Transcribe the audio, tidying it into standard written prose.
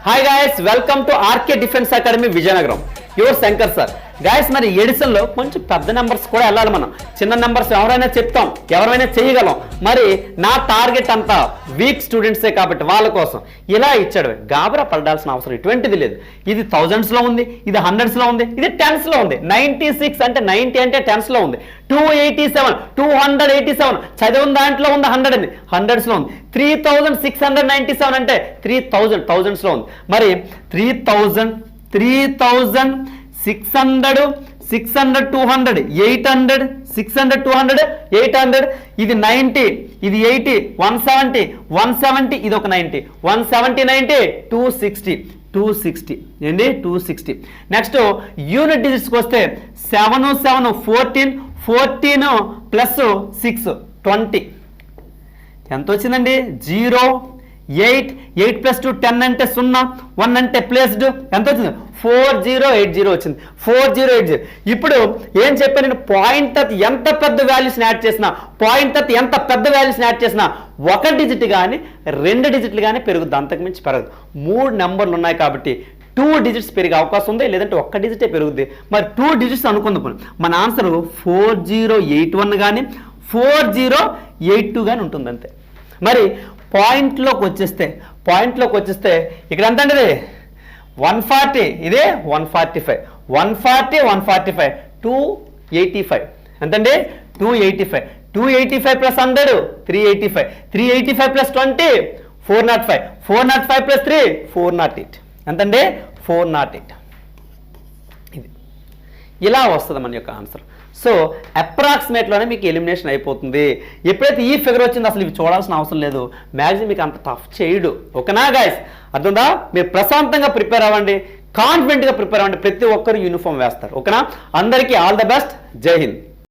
Hi guys, welcome to RK defence academy Vizianagaram. Your Shankar sir. Guys, మరి ఎడిషన్లో కొంచెం పెద్ద నెంబర్స్ కూడా వెళ్ళాలి. మనం చిన్న నెంబర్స్ ఎవరైనా చెప్తాం, ఎవరైనా చేయగలం. మరి నా టార్గెట్ అంతా వీక్ స్టూడెంట్సే కాబట్టి వాళ్ళ కోసం ఇలా ఇచ్చాడు. గాబరా పడాల్సిన అవసరం ఇటువంటిది లేదు. ఇది థౌజండ్స్లో ఉంది, ఇది హండ్రెడ్స్లో ఉంది, ఇది టెన్స్లో ఉంది. 96 అంటే 90 అంటే టెన్స్లో ఉంది. 287 287 చదివిన దాంట్లో ఉంది 100 అని హండ్రెడ్స్లో ఉంది. 3697 అంటే 3000 థౌజండ్స్లో ఉంది. మరి 3000 600 600 200 800 600 200 800 ఇది 90 ఇది 80 170 170 ఇది ఒక 90 170 90 260 ఏంటి 260. నెక్స్ట్ యూనిట్ డిజిట్స్కి వస్తే 7 7 14 ప్లస్ 6 20 ఎంత వచ్చిందండి? 0 8 ప్లస్ 2 10 అంటే 0 1 అంటే ప్లేస్డ్ ఎంత వచ్చింది? 4080 వచ్చింది. 4080. ఇప్పుడు ఏం చెప్పాను నేను? పాయింట్ తర్వాత ఎంత పెద్ద వాల్యూస్ని యాడ్ చేసినా, ఎంత పెద్ద వాల్యూస్ని యాడ్ చేసినా 1 డిజిట్ కానీ 2 డిజిట్లు కానీ పెరుగుద్ది, అంతకుమించి పెరగదు. 3 నెంబర్లు ఉన్నాయి కాబట్టి 2 డిజిట్స్ పెరిగే అవకాశం ఉంది, లేదంటే 1 డిజిటే పెరుగుద్ది. మరి 2 డిజిట్స్ అనుకుందాం. మన ఆన్సర్ 4081 కానీ 4082 కానీ ఉంటుంది అంతే. మరి పాయింట్లోకి వచ్చేస్తే ఇక్కడ ఎంత అండి? 140 ఇదే 145 145 285 ఎంతండి? 285 ప్లస్ 100 385 ప్లస్ 20 405 ప్లస్ 3 408 ఎంతండి? 408. ఇది ఇలా వస్తుంది మన యొక్క ఆన్సర్. సో అప్రాక్సిమేట్లోనే మీకు ఎలిమినేషన్ అయిపోతుంది. ఎప్పుడైతే ఈ ఫిగర్ వచ్చిందో అసలు ఇవి చూడాల్సిన అవసరం లేదు. మ్యాక్సిమం మీకు అంత టఫ్ చేయడు. ఓకేనా గాయస్? అర్థందా? మీరు ప్రశాంతంగా ప్రిపేర్ అవ్వండి, కాన్ఫిడెంట్గా ప్రిపేర్ అవ్వండి. ప్రతి ఒక్కరు యూనిఫామ్ వేస్తారు. ఓకేనా? అందరికీ ఆల్ ద బెస్ట్. జై హింద్.